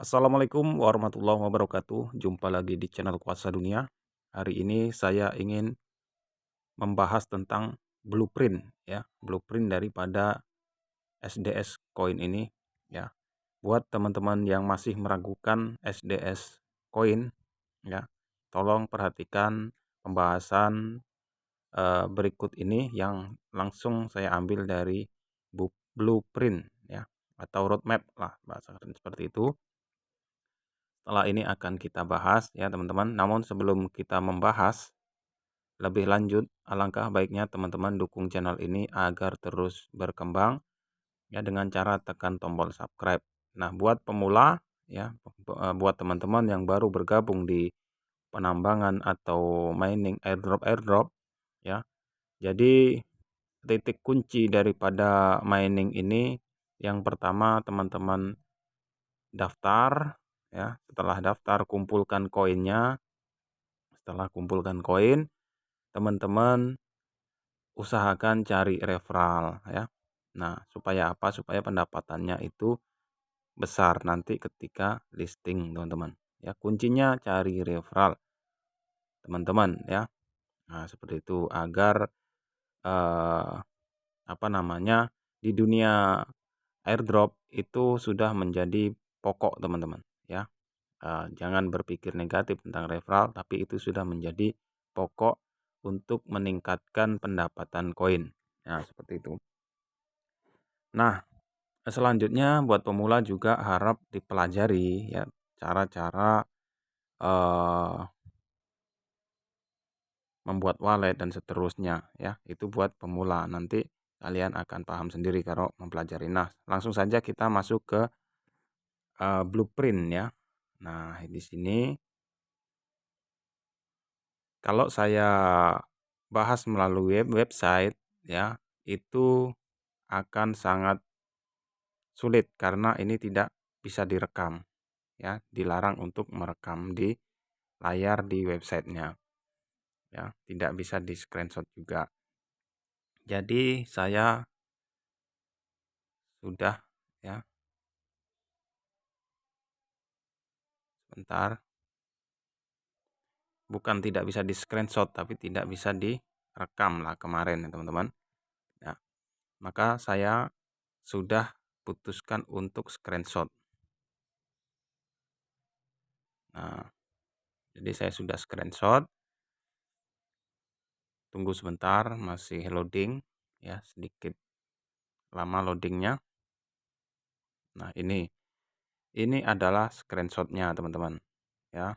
Assalamualaikum warahmatullahi wabarakatuh. Jumpa lagi di channel Kuasa Dunia. Hari ini saya ingin membahas tentang blueprint ya, blueprint daripada SDS Coin ini ya. Buat teman-teman yang masih meragukan SDS Coin ya, tolong perhatikan pembahasan berikut ini yang langsung saya ambil dari blueprint ya, atau roadmap lah bahasa seperti itu. Setelah ini akan kita bahas ya teman-teman. Namun sebelum kita membahas lebih lanjut, alangkah baiknya teman-teman dukung channel ini agar terus berkembang ya dengan cara tekan tombol subscribe. Nah, buat pemula ya, buat teman-teman yang baru bergabung di penambangan atau mining airdrop ya. Jadi titik kunci daripada mining ini yang pertama teman-teman daftar ya. Setelah daftar kumpulkan koinnya. Setelah kumpulkan koin, teman-teman usahakan cari referral ya. Nah, supaya apa? Supaya pendapatannya itu besar nanti ketika listing, teman-teman. Ya, kuncinya cari referral, teman-teman ya. Nah, seperti itu agar eh, apa namanya? Di dunia airdrop itu sudah menjadi pokok, teman-teman ya. Jangan berpikir negatif tentang referral, tapi itu sudah menjadi pokok untuk meningkatkan pendapatan koin. Nah, seperti itu. Nah, selanjutnya buat pemula juga harap dipelajari ya cara-cara eh, membuat wallet dan seterusnya ya. Itu buat pemula. Nanti kalian akan paham sendiri kalau mempelajari. Nah, langsung saja kita masuk ke blueprint ya. Nah, di sini kalau saya bahas melalui website ya, itu akan sangat sulit karena ini tidak bisa direkam ya, dilarang untuk merekam di layar di websitenya ya, tidak bisa di screenshot juga. Jadi saya sudah ya, sebentar, bukan tidak bisa di screenshot tapi tidak bisa direkam lah kemarin ya teman-teman ya. Maka saya sudah putuskan untuk screenshot. Nah, jadi saya sudah screenshot. Tunggu sebentar, masih loading ya, sedikit lama loadingnya. Nah, ini adalah screenshotnya teman-teman ya.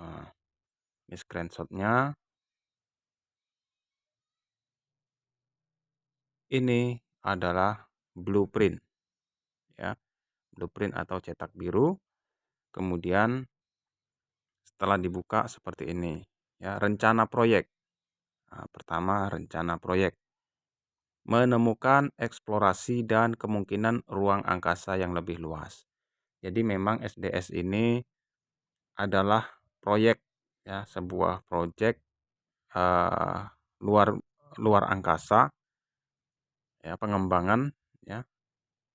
Nah, ini screenshotnya. Ini adalah blueprint ya, blueprint atau cetak biru. Kemudian setelah dibuka seperti ini ya, rencana proyek. Nah, pertama rencana proyek, menemukan eksplorasi dan kemungkinan ruang angkasa yang lebih luas. Jadi memang SDS ini adalah proyek ya, sebuah proyek eh, luar luar angkasa ya, pengembangan ya,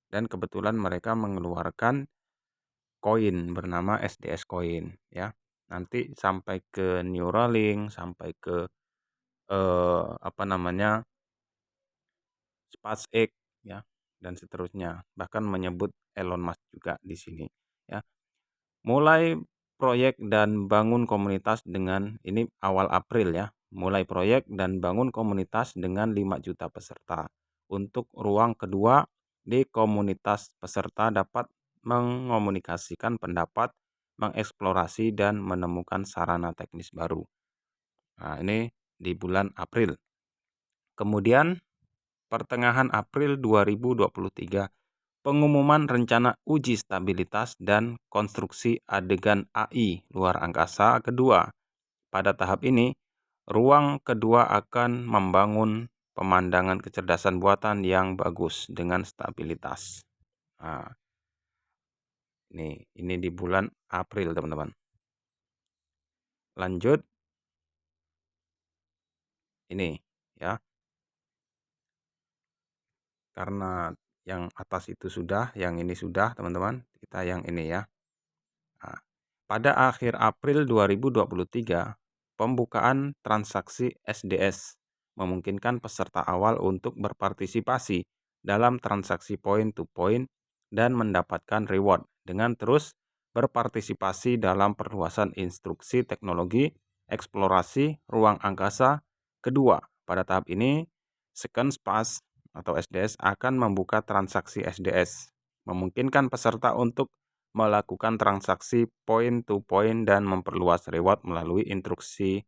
dan kebetulan mereka mengeluarkan koin bernama SDS Coin ya. Nanti sampai ke Neuralink, sampai ke apa namanya, SpaceX ya, dan seterusnya. Bahkan menyebut Elon Musk juga di sini ya. Mulai proyek dan bangun komunitas dengan ini awal April ya. Mulai proyek dan bangun komunitas dengan 5 juta peserta. Untuk ruang kedua, di komunitas peserta dapat mengomunikasikan pendapat, mengeksplorasi dan menemukan sarana teknis baru. Nah, ini di bulan April. Kemudian pertengahan April 2023, pengumuman rencana uji stabilitas dan konstruksi adegan AI luar angkasa kedua. Pada tahap ini, ruang kedua akan membangun pemandangan kecerdasan buatan yang bagus dengan stabilitas. Nah, ini di bulan April, teman-teman. Lanjut, ini ya. Karena yang atas itu sudah, yang ini sudah, teman-teman. Kita yang ini ya. Nah, pada akhir April 2023, pembukaan transaksi SDS memungkinkan peserta awal untuk berpartisipasi dalam transaksi point to point dan mendapatkan reward dengan terus berpartisipasi dalam perluasan instruksi teknologi eksplorasi ruang angkasa kedua. Pada tahap ini, Second Space atau SDS akan membuka transaksi SDS, memungkinkan peserta untuk melakukan transaksi point to point dan memperluas reward melalui instruksi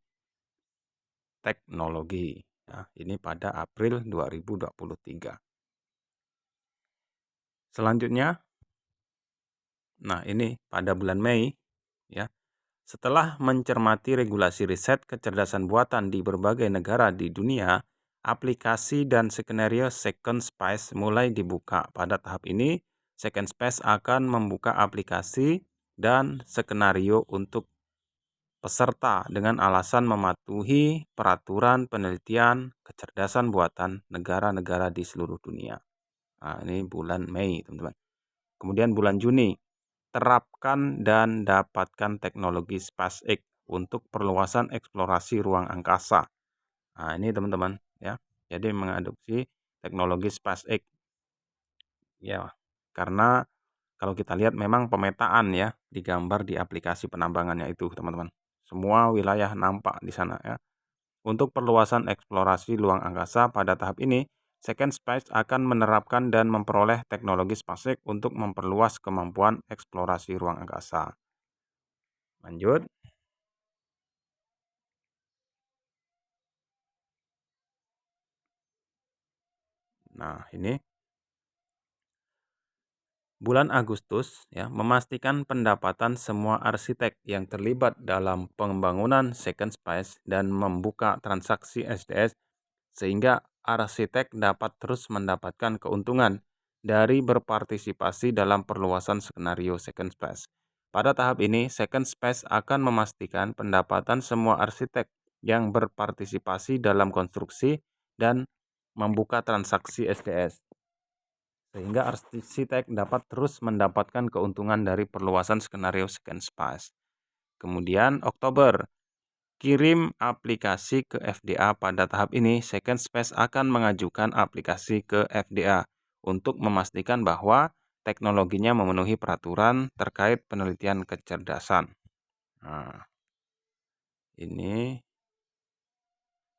teknologi. Nah, ini pada April 2023. Selanjutnya, nah ini pada bulan Mei ya. Setelah mencermati regulasi riset kecerdasan buatan di berbagai negara di dunia, aplikasi dan skenario Second Space mulai dibuka. Pada tahap ini, Second Space akan membuka aplikasi dan skenario untuk peserta dengan alasan mematuhi peraturan penelitian kecerdasan buatan negara-negara di seluruh dunia. Nah, ini bulan Mei, teman-teman. Kemudian bulan Juni, terapkan dan dapatkan teknologi SpaceX untuk perluasan eksplorasi ruang angkasa. Nah, ini teman-teman ya. Jadi mengadopsi teknologi SpaceX ya. Karena kalau kita lihat memang pemetaan ya digambar di aplikasi penambangannya itu, teman-teman. Semua wilayah nampak di sana ya. Untuk perluasan eksplorasi ruang angkasa pada tahap ini, Second Space akan menerapkan dan memperoleh teknologi SpaceX untuk memperluas kemampuan eksplorasi ruang angkasa. Lanjut. Nah, ini bulan Agustus ya memastikan pendapatan semua arsitek yang terlibat dalam pembangunan Second Space dan membuka transaksi SDS sehingga arsitek dapat terus mendapatkan keuntungan dari berpartisipasi dalam perluasan skenario Second Space. Pada tahap ini, Second Space akan memastikan pendapatan semua arsitek yang berpartisipasi dalam konstruksi dan membuka transaksi SDS, sehingga arsitek dapat terus mendapatkan keuntungan dari perluasan skenario Second Space. Kemudian Oktober, kirim aplikasi ke FDA. Pada tahap ini, Second Space akan mengajukan aplikasi ke FDA untuk memastikan bahwa teknologinya memenuhi peraturan terkait penelitian kecerdasan. Nah, ini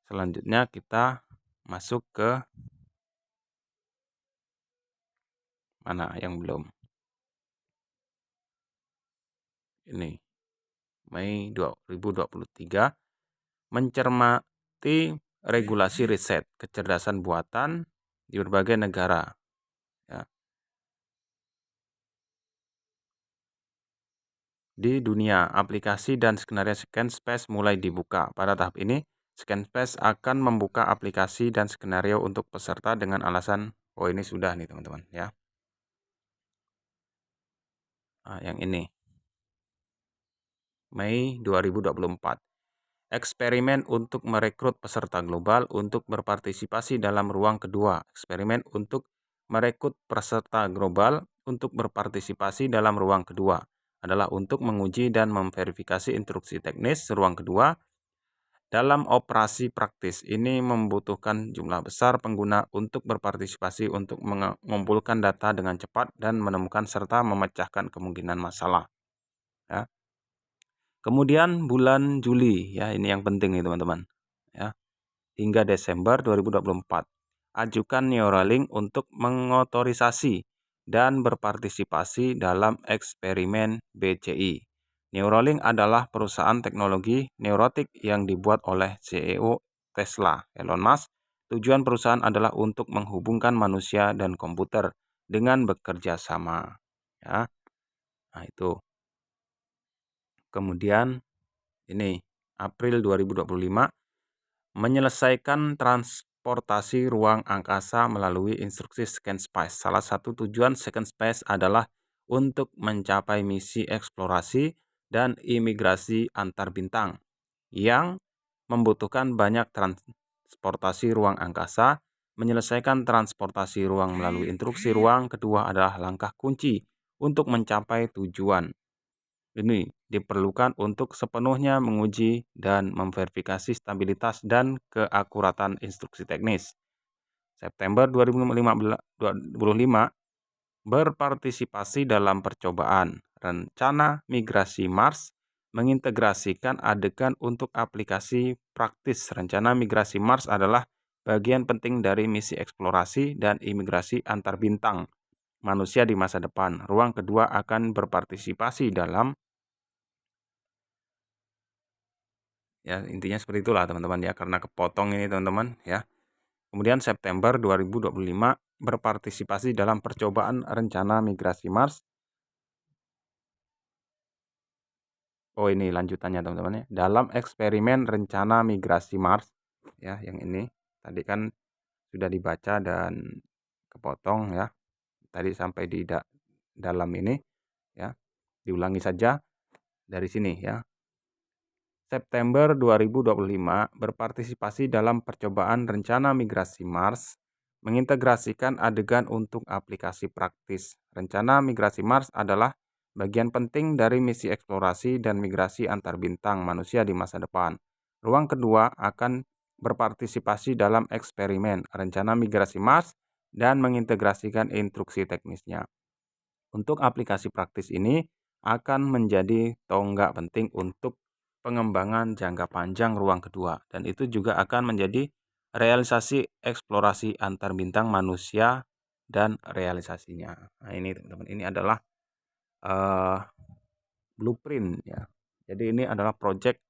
selanjutnya kita masuk ke mana yang belum. Ini Mei 2023 mencermati regulasi riset kecerdasan buatan di berbagai negara. Ya. Di dunia, aplikasi dan skenario Second Space mulai dibuka. Pada tahap ini, Second Space akan membuka aplikasi dan skenario untuk peserta dengan alasan, oh ini sudah nih teman-teman ya. Nah, yang ini, Mei 2024. Eksperimen untuk merekrut peserta global untuk berpartisipasi dalam ruang kedua. Eksperimen untuk merekrut peserta global untuk berpartisipasi dalam ruang kedua adalah untuk menguji dan memverifikasi instruksi teknis ruang kedua dalam operasi praktis. Ini membutuhkan jumlah besar pengguna untuk berpartisipasi untuk mengumpulkan data dengan cepat dan menemukan serta memecahkan kemungkinan masalah. Ya. Kemudian bulan Juli, ya ini yang penting nih teman-teman. Ya, hingga Desember 2024, ajukan Neuralink untuk mengotorisasi dan berpartisipasi dalam eksperimen BCI. Neuralink adalah perusahaan teknologi neurotik yang dibuat oleh CEO Tesla, Elon Musk. Tujuan perusahaan adalah untuk menghubungkan manusia dan komputer dengan bekerja sama. Ya, nah itu. Kemudian ini April 2025 menyelesaikan transportasi ruang angkasa melalui instruksi Second Space. Salah satu tujuan Second Space adalah untuk mencapai misi eksplorasi dan imigrasi antar bintang yang membutuhkan banyak transportasi ruang angkasa. Menyelesaikan transportasi ruang melalui instruksi ruang kedua adalah langkah kunci untuk mencapai tujuan. ini diperlukan untuk sepenuhnya menguji dan memverifikasi stabilitas dan keakuratan instruksi teknis. September 2025 berpartisipasi dalam percobaan rencana migrasi Mars mengintegrasikan adegan untuk aplikasi praktis. Rencana migrasi Mars adalah bagian penting dari misi eksplorasi dan imigrasi antar bintang manusia di masa depan. Ruang kedua akan berpartisipasi dalam, ya intinya seperti itulah teman-teman ya, karena kepotong ini teman-teman ya. Kemudian September 2025 berpartisipasi dalam percobaan rencana migrasi Mars. Oh ini lanjutannya teman-teman ya. Dalam eksperimen rencana migrasi Mars ya, yang ini tadi kan sudah dibaca dan kepotong ya. Tadi sampai di dalam ini ya. Diulangi saja dari sini ya. September 2025 berpartisipasi dalam percobaan rencana migrasi Mars mengintegrasikan adegan untuk aplikasi praktis. Rencana migrasi Mars adalah bagian penting dari misi eksplorasi dan migrasi antar bintang manusia di masa depan. Ruang kedua akan berpartisipasi dalam eksperimen rencana migrasi Mars dan mengintegrasikan instruksi teknisnya. Untuk aplikasi praktis ini akan menjadi tonggak penting untuk pengembangan jangka panjang ruang kedua, dan itu juga akan menjadi realisasi eksplorasi antar bintang manusia dan realisasinya. Nah ini teman-teman, ini adalah blueprint ya. Jadi ini adalah proyek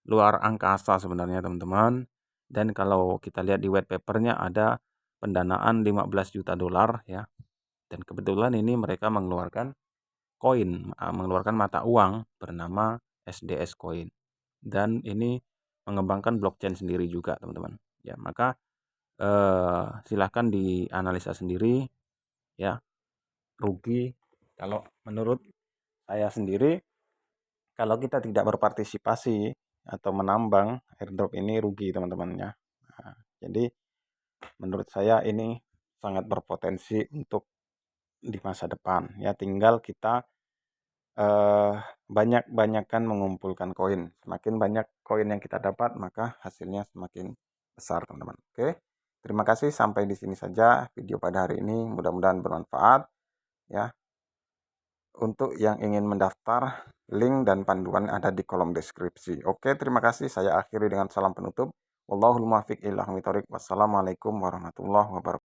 luar angkasa sebenarnya teman-teman. Dan kalau kita lihat di white papernya ada pendanaan 15 juta dolar ya. Dan kebetulan ini mereka mengeluarkan mengeluarkan mata uang bernama SDS Coin. Dan ini mengembangkan blockchain sendiri juga teman-teman. Ya, maka silahkan dianalisa sendiri ya. Rugi kalau menurut saya sendiri, kalau kita tidak berpartisipasi atau menambang airdrop ini rugi teman-teman ya. Nah, jadi menurut saya ini sangat berpotensi untuk di masa depan ya. Tinggal kita banyak-banyakkan mengumpulkan koin. Semakin banyak koin yang kita dapat, maka hasilnya semakin besar teman-teman. Oke, terima kasih, sampai di sini saja video pada hari ini. Mudah-mudahan bermanfaat ya. Untuk yang ingin mendaftar, link dan panduan ada di kolom deskripsi. Oke, terima kasih. Saya akhiri dengan salam penutup. Wallahul muwaffiq ila aqwamit thoriq. Wassalamualaikum warahmatullahi wabarakatuh.